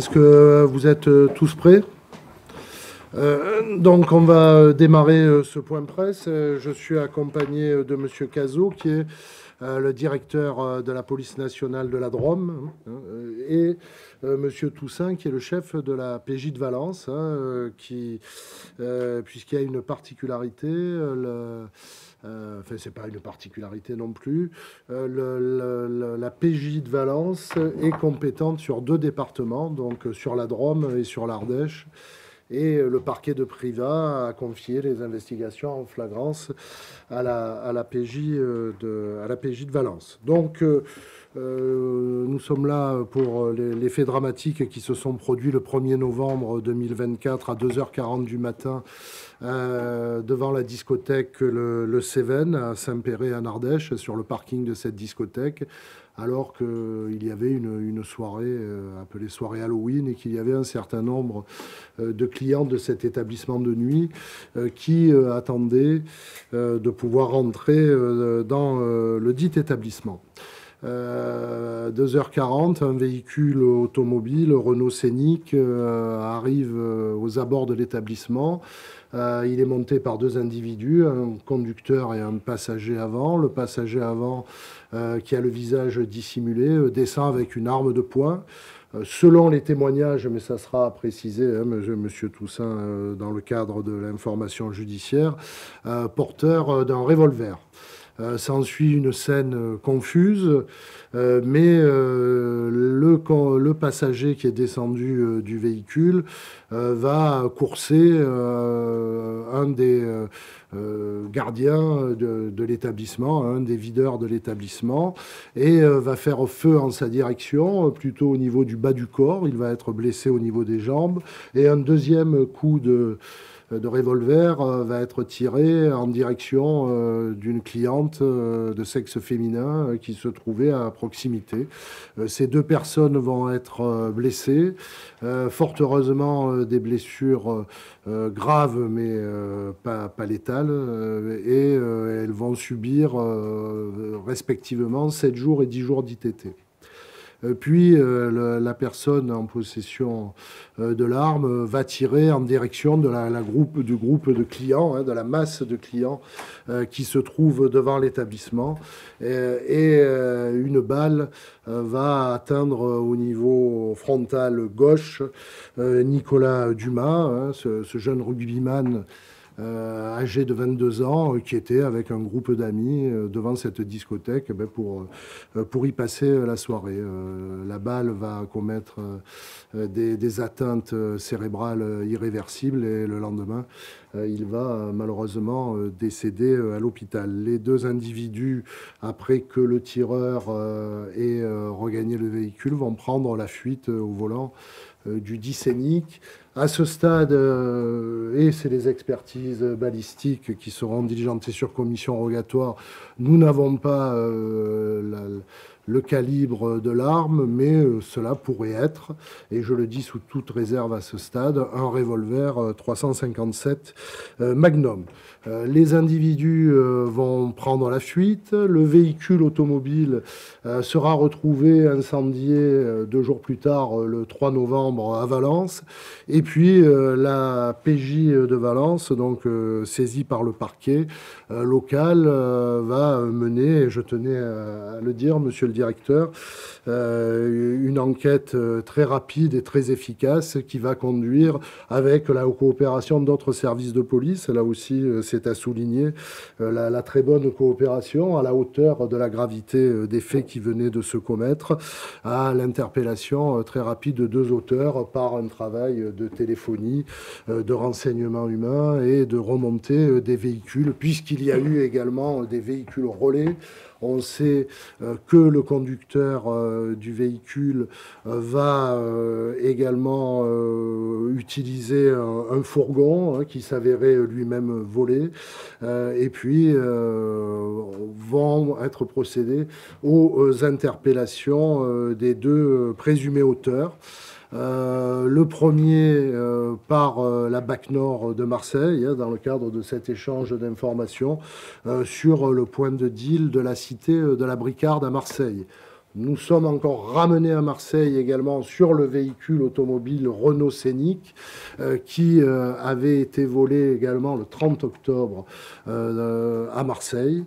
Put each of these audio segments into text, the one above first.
Est-ce que vous êtes tous prêts? Donc on va démarrer ce point presse. Je suis accompagné de Monsieur Cazot, qui est le directeur de la police nationale de la Drôme, et Monsieur Toussaint, qui est le chef de la PJ de Valence, puisqu'il y a une particularité. Enfin, c'est pas une particularité non plus. La PJ de Valence est compétente sur 2 départements, donc sur la Drôme et sur l'Ardèche. Et le parquet de Privas a confié les investigations en flagrance à la PJ de Valence. Donc, nous sommes là pour les faits dramatiques qui se sont produits le 1er novembre 2024 à 2h40 du matin devant la discothèque le Cévennes à Saint-Péray en Ardèche, sur le parking de cette discothèque, alors qu'il y avait une soirée appelée soirée Halloween et qu'il y avait un certain nombre de clients de cet établissement de nuit qui attendaient de pouvoir rentrer dans le dit établissement. 2h40, un véhicule automobile Renault Scénic arrive aux abords de l'établissement. Il est monté par 2 individus, un conducteur et un passager avant. Le passager avant, qui a le visage dissimulé, descend avec une arme de poing. Selon les témoignages, mais ça sera précisé, Monsieur Toussaint, dans le cadre de l'information judiciaire, porteur d'un revolver. S'ensuit une scène confuse, mais le passager qui est descendu du véhicule va courser un des gardiens de l'établissement, un des videurs de l'établissement, et va faire feu en sa direction, plutôt au niveau du bas du corps. Il va être blessé au niveau des jambes, et un deuxième coup de revolver va être tiré en direction d'une cliente de sexe féminin qui se trouvait à proximité. Ces 2 personnes vont être blessées, fort heureusement des blessures graves mais pas létales, et elles vont subir respectivement 7 jours et 10 jours d'ITT. Puis la personne en possession de l'arme va tirer en direction du groupe de clients, de la masse de clients qui se trouve devant l'établissement. Et une balle va atteindre au niveau frontal gauche Nicolas Dumas, ce jeune rugbyman âgé de 22 ans, qui était avec un groupe d'amis devant cette discothèque pour y passer la soirée. La balle va commettre des atteintes cérébrales irréversibles, et le lendemain, il va malheureusement décéder à l'hôpital. Les 2 individus, après que le tireur ait regagné le véhicule, vont prendre la fuite au volant du dit Scénic. À ce stade, et c'est les expertises balistiques qui seront diligentées sur commission rogatoire, nous n'avons pas le calibre de l'arme, mais cela pourrait être, et je le dis sous toute réserve à ce stade, un revolver 357 Magnum. Les individus vont prendre la fuite. Le véhicule automobile sera retrouvé incendié 2 jours plus tard, le 3 novembre, à Valence. Et puis la PJ de Valence, donc saisie par le parquet local, va mener, et je tenais à le dire, Monsieur le directeur, une enquête très rapide et très efficace qui va conduire, avec la coopération d'autres services de police, là aussi c'est à souligner, la très bonne coopération à la hauteur de la gravité des faits qui venaient de se commettre, à l'interpellation très rapide de 2 auteurs par un travail de téléphonie, de renseignement humain et de remontée des véhicules, puisqu'il y a eu également des véhicules relais. On sait que le conducteur du véhicule va également utiliser un fourgon qui s'avérait lui-même volé, et puis vont être procédés aux interpellations des 2 présumés auteurs. Le premier par la BAC Nord de Marseille, dans le cadre de cet échange d'informations sur le point de deal de la cité de la Bricarde à Marseille. Nous sommes encore ramenés à Marseille également sur le véhicule automobile Renault Scénic qui avait été volé également le 30 octobre à Marseille.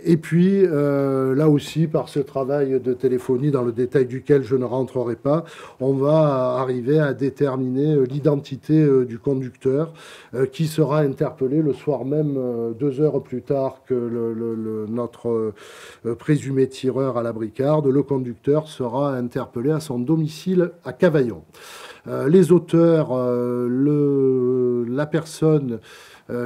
Et puis, là aussi, par ce travail de téléphonie, dans le détail duquel je ne rentrerai pas, on va arriver à déterminer l'identité du conducteur qui sera interpellé le soir même, 2 heures plus tard que notre présumé tireur à la Bricarde. Le conducteur sera interpellé à son domicile à Cavaillon. Les auteurs, la personne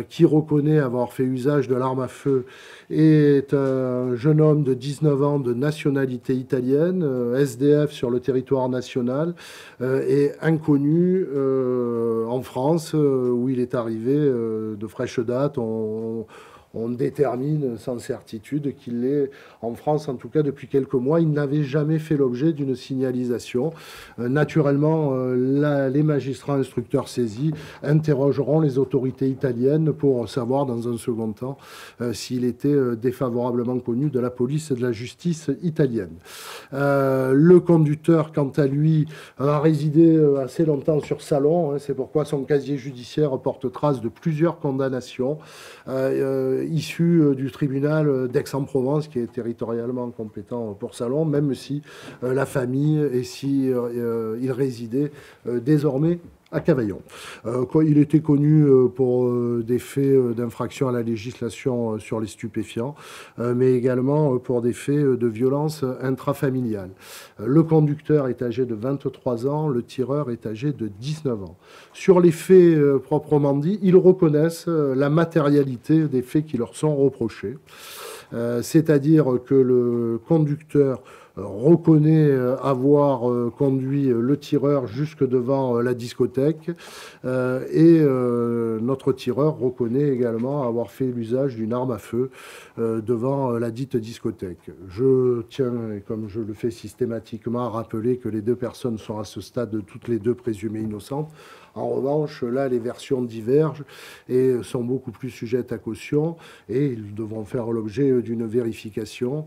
qui reconnaît avoir fait usage de l'arme à feu est un jeune homme de 19 ans de nationalité italienne, SDF sur le territoire national, et inconnu en France, où il est arrivé de fraîche date. On détermine sans certitude qu'il est en France, en tout cas depuis quelques mois. Il n'avait jamais fait l'objet d'une signalisation. Naturellement, les magistrats instructeurs saisis interrogeront les autorités italiennes pour savoir, dans un second temps, s'il était défavorablement connu de la police et de la justice italienne. Le conducteur, quant à lui, a résidé assez longtemps sur Salon. C'est pourquoi son casier judiciaire porte trace de plusieurs condamnations issu du tribunal d'Aix-en-Provence, qui est territorialement compétent pour Salon, même si la famille et si il résidait désormais à Cavaillon. Il était connu pour des faits d'infraction à la législation sur les stupéfiants, mais également pour des faits de violence intrafamiliale. Le conducteur est âgé de 23 ans, le tireur est âgé de 19 ans. Sur les faits proprement dits, ils reconnaissent la matérialité des faits qui leur sont reprochés. C'est-à-dire que le conducteur reconnaît avoir conduit le tireur jusque devant la discothèque et notre tireur reconnaît également avoir fait l'usage d'une arme à feu devant la dite discothèque. Je tiens, comme je le fais systématiquement, à rappeler que les deux personnes sont à ce stade toutes les deux présumées innocentes. En revanche, là, les versions divergent et sont beaucoup plus sujettes à caution et ils devront faire l'objet d'une vérification.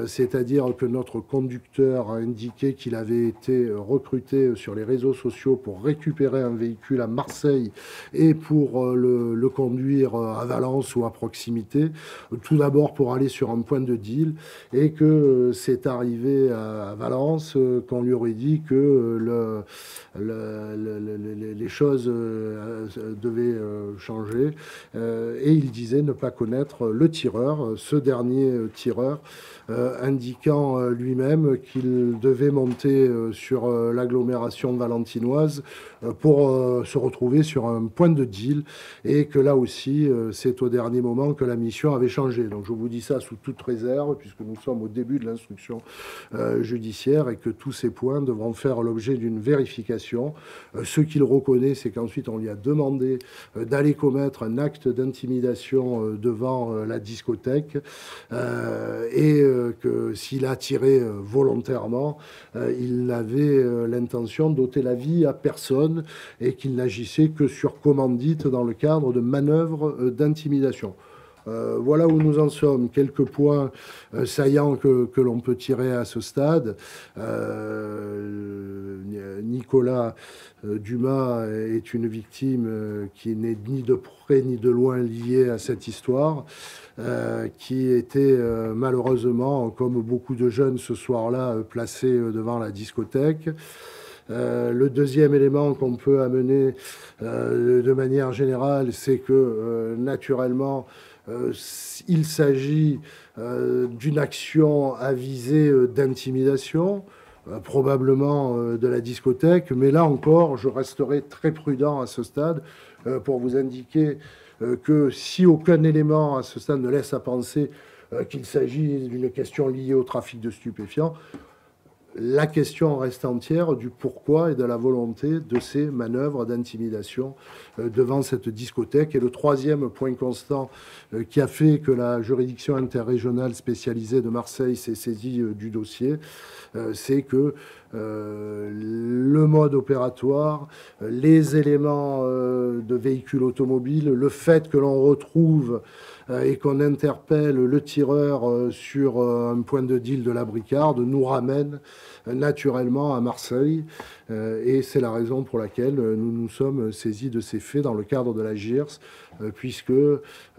C'est-à-dire que notre conducteur a indiqué qu'il avait été recruté sur les réseaux sociaux pour récupérer un véhicule à Marseille et pour le conduire à Valence ou à proximité. Tout d'abord pour aller sur un point de deal et que c'est arrivé à Valence qu'on lui aurait dit que les choses devaient changer et il disait ne pas connaître le tireur, ce dernier tireur, indiquant lui-même qu'il devait monter sur l'agglomération valentinoise pour se retrouver sur un point de deal et que là aussi c'est au dernier moment que la mission avait changé. Donc je vous dis ça sous toute réserve puisque nous sommes au début de l'instruction judiciaire et que tous ces points devront faire l'objet d'une vérification. Ce qu'il reconnaît, c'est qu'ensuite on lui a demandé d'aller commettre un acte d'intimidation devant la discothèque et que s'il a tiré volontairement, il avait l'intention d'ôter la vie à personne et qu'il n'agissait que sur commandite dans le cadre de manœuvres d'intimidation. Voilà où nous en sommes. Quelques points saillants que l'on peut tirer à ce stade. Nicolas Dumas est une victime qui n'est ni de près ni de loin liée à cette histoire, qui était malheureusement, comme beaucoup de jeunes ce soir-là, placé devant la discothèque. Le deuxième élément qu'on peut amener de manière générale, c'est que naturellement, il s'agit d'une action à visée d'intimidation, probablement de la discothèque, mais là encore, je resterai très prudent à ce stade pour vous indiquer que si aucun élément à ce stade ne laisse à penser qu'il s'agit d'une question liée au trafic de stupéfiants, la question reste entière du pourquoi et de la volonté de ces manœuvres d'intimidation devant cette discothèque. Et le troisième point constant qui a fait que la juridiction interrégionale spécialisée de Marseille s'est saisie du dossier, c'est que le mode opératoire, les éléments de véhicules automobiles, le fait que l'on retrouve et qu'on interpelle le tireur sur un point de deal de la Bricarde nous ramène naturellement à Marseille. Et c'est la raison pour laquelle nous nous sommes saisis de ces faits dans le cadre de la GIRS, puisque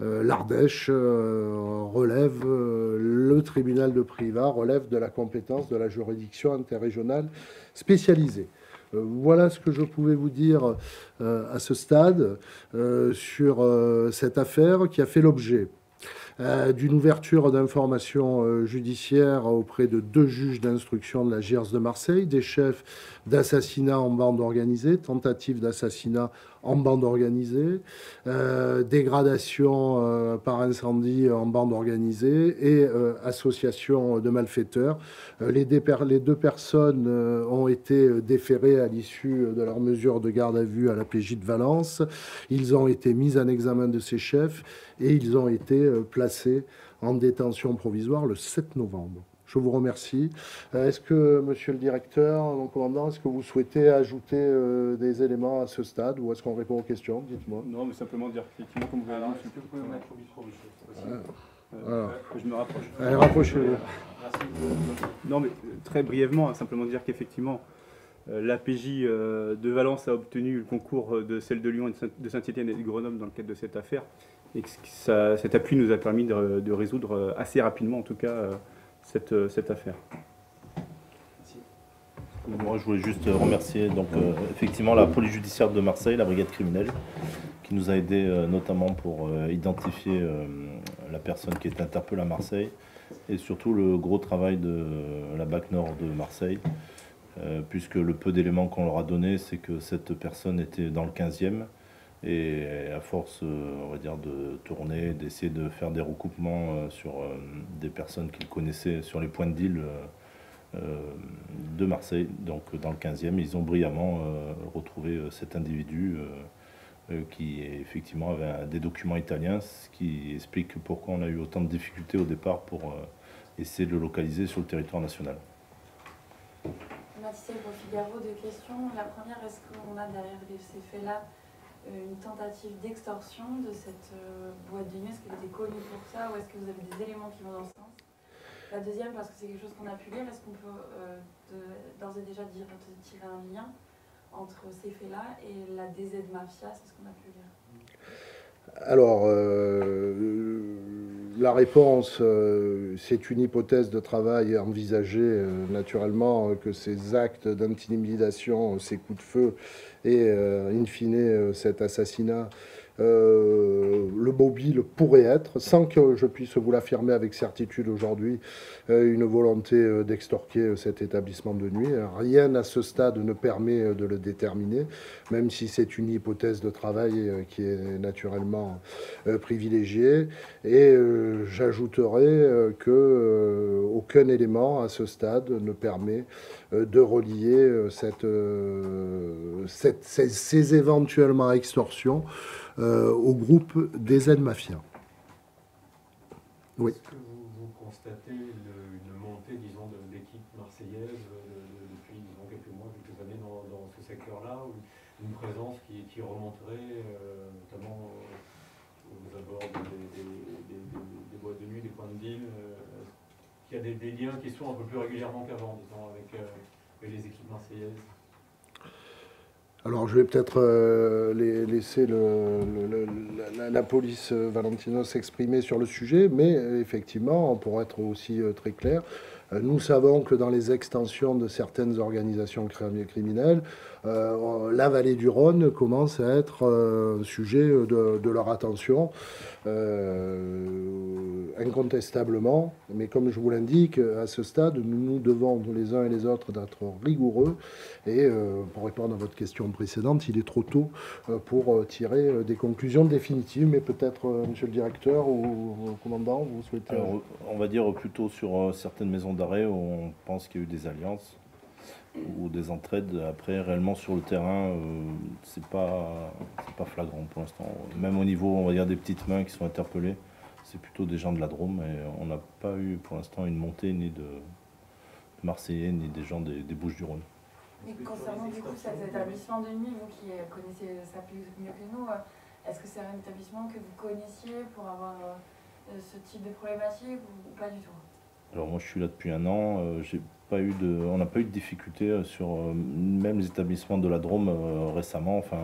l'Ardèche relève, le tribunal de Privas relève de la compétence de la juridiction interrégionale spécialisée. Voilà ce que je pouvais vous dire à ce stade sur cette affaire qui a fait l'objet d'une ouverture d'informations judiciaires auprès de 2 juges d'instruction de la GIRS de Marseille, des chefs d'assassinat en bande organisée, tentative d'assassinat en bande organisée, dégradation par incendie en bande organisée et association de malfaiteurs. Les 2 personnes ont été déférées à l'issue de leur mesure de garde à vue à la PJ de Valence. Ils ont été mis en examen de ces chefs et ils ont été placés en détention provisoire le 7 novembre. Je vous remercie. Est-ce que, monsieur le directeur, mon commandant, est-ce que vous souhaitez ajouter des éléments à ce stade ou est-ce qu'on répond aux questions? Dites-moi. Non, mais simplement dire effectivement, comme vous l'avez dit, est-ce que vous pouvez mettre au micro, monsieur, que je me rapproche. Allez, rapprochez-vous. Merci. Non, mais très brièvement, simplement dire qu'effectivement, l'APJ de Valence a obtenu le concours de celle de Lyon, de Saint-Étienne et de Grenoble dans le cadre de cette affaire. Et que cet appui nous a permis de résoudre assez rapidement, en tout cas, cette affaire. Moi, je voulais juste remercier donc, effectivement la police judiciaire de Marseille, la brigade criminelle, qui nous a aidés notamment pour identifier la personne qui est interpellée à Marseille, et surtout le gros travail de la BAC Nord de Marseille, puisque le peu d'éléments qu'on leur a donné, c'est que cette personne était dans le 15e, et à force, on va dire, de tourner, d'essayer de faire des recoupements sur des personnes qu'ils connaissaient sur les points de deal de Marseille, donc dans le 15e, ils ont brillamment retrouvé cet individu qui effectivement avait des documents italiens, ce qui explique pourquoi on a eu autant de difficultés au départ pour essayer de le localiser sur le territoire national. Mathilde pour Figaro, 2 questions. La première, est-ce qu'on a derrière ces faits-là une tentative d'extorsion de cette boîte de nuit? Est-ce qu'elle était connue pour ça ou est-ce que vous avez des éléments qui vont dans ce sens? La deuxième, parce que c'est quelque chose qu'on a pu lire, est-ce qu'on peut d'ores et déjà tirer un lien entre ces faits-là et la DZ Mafia? C'est ce qu'on a pu lire. Alors, la réponse, c'est une hypothèse de travail envisagée, naturellement, que ces actes d'intimidation, ces coups de feu et, in fine, cet assassinat, le mobile pourrait être, sans que je puisse vous l'affirmer avec certitude aujourd'hui, une volonté d'extorquer cet établissement de nuit. Rien à ce stade ne permet de le déterminer, même si c'est une hypothèse de travail qui est naturellement privilégiée. Et j'ajouterai que aucun élément à ce stade ne permet de relier ces éventuellement extorsions au groupe des aides-mafias. Oui. Est-ce que vous constatez une montée, disons, de l'équipe marseillaise depuis, disons, quelques mois, quelques années dans ce secteur-là, ou une présence qui remonterait, notamment aux abords des boîtes de nuit, des points de deal, qu'il y a des liens qui sont un peu plus régulièrement qu'avant, disons, avec les équipes marseillaises? Alors, je vais peut-être laisser la police Valentino s'exprimer sur le sujet, mais effectivement, pour être aussi très clair, nous savons que dans les extensions de certaines organisations criminelles, la vallée du Rhône commence à être un sujet de leur attention, incontestablement. Mais comme je vous l'indique, à ce stade, nous devons les uns et les autres d'être rigoureux. Et pour répondre à votre question précédente, il est trop tôt pour tirer des conclusions définitives. Mais peut-être, monsieur le directeur ou commandant, vous souhaitez... Alors, on va dire plutôt sur certaines maisons d'arrêt où on pense qu'il y a eu des alliances ou des entraides. Après, réellement sur le terrain, c'est pas flagrant pour l'instant. Même au niveau, on va dire, des petites mains qui sont interpellées, c'est plutôt des gens de la Drôme. Et on n'a pas eu pour l'instant une montée ni Marseillais ni des gens des Bouches-du-Rhône. Et concernant du coup cet établissement de nuit, vous qui connaissez ça mieux que nous, est-ce que c'est un établissement que vous connaissiez pour avoir ce type de problématique ou pas du tout? Alors moi je suis là depuis 1 an, on n'a pas eu de difficultés sur même les établissements de la Drôme récemment, enfin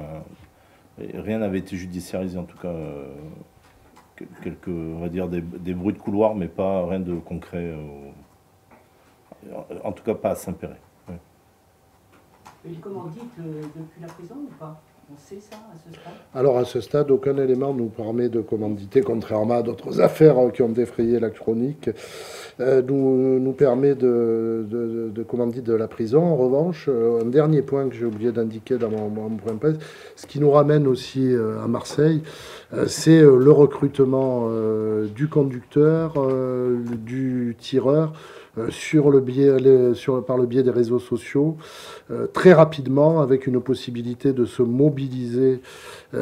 rien n'avait été judiciarisé en tout cas, quelques, on va dire des bruits de couloir mais pas rien de concret, en tout cas pas à Saint-Péray. Ouais. Une commandite depuis la prison ou pas? On sait ça à ce stade? Alors à ce stade, aucun élément nous permet de commanditer, contrairement à d'autres affaires qui ont défrayé la chronique, nous permet de commanditer de la prison. En revanche, un dernier point que j'ai oublié d'indiquer dans mon point presse, ce qui nous ramène aussi à Marseille, c'est le recrutement du conducteur, du tireur, par le biais des réseaux sociaux, très rapidement, avec une possibilité de se mobiliser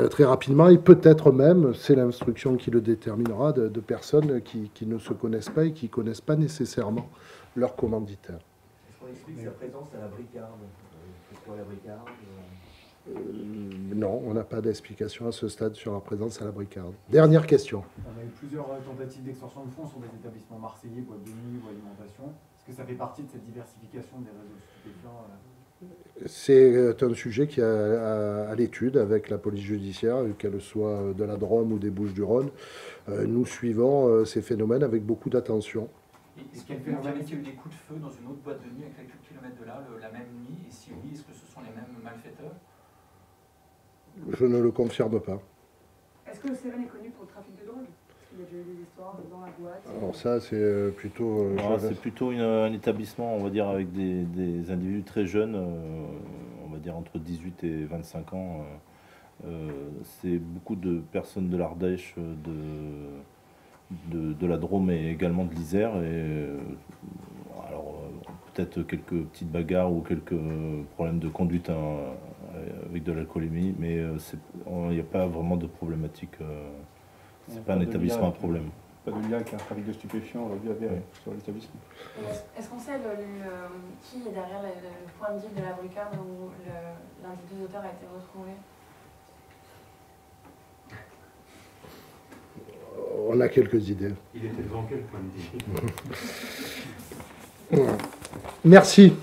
très rapidement, et peut-être même, c'est l'instruction qui le déterminera, de personnes qui ne se connaissent pas et qui ne connaissent pas nécessairement leur commanditaire. Est-ce qu'on explique sa présence à la Bricarde? Pourquoi la Bricarde? Non, on n'a pas d'explication à ce stade sur la présence à la Bricarde. Dernière question. On a eu plusieurs tentatives d'extorsion de fonds sur des établissements marseillais, boîte de nuit ou alimentation. Est-ce que ça fait partie de cette diversification des réseaux stupéfiants? C'est un sujet qui est à l'étude avec la police judiciaire, qu'elle soit de la Drôme ou des Bouches-du-Rhône. Nous suivons ces phénomènes avec beaucoup d'attention. Est-ce qu'il y a eu des coups de feu dans une autre boîte de nuit à quelques kilomètres de là, la même nuit? Et si oui, est-ce que ce sont les mêmes malfaiteurs? Je ne le confirme pas. Est-ce que le Cévennes est connu pour le trafic de drogue? Il y a déjà eu des histoires dans la boîte. Alors ça, c'est plutôt... C'est plutôt un établissement, on va dire, avec des individus très jeunes, on va dire entre 18 et 25 ans. C'est beaucoup de personnes de l'Ardèche, de la Drôme et également de l'Isère. Alors, peut-être quelques petites bagarres ou quelques problèmes de conduite avec de l'alcoolémie, mais il n'y a pas vraiment de problématique. C'est pas un établissement à problème. Pas de lien avec un trafic de stupéfiants avéré sur l'établissement. Est-ce qu'on sait qui est derrière le point de deal de la Bricarde où l'un des 2 auteurs a été retrouvé? On a quelques idées. Il était devant quel point de vue? Merci.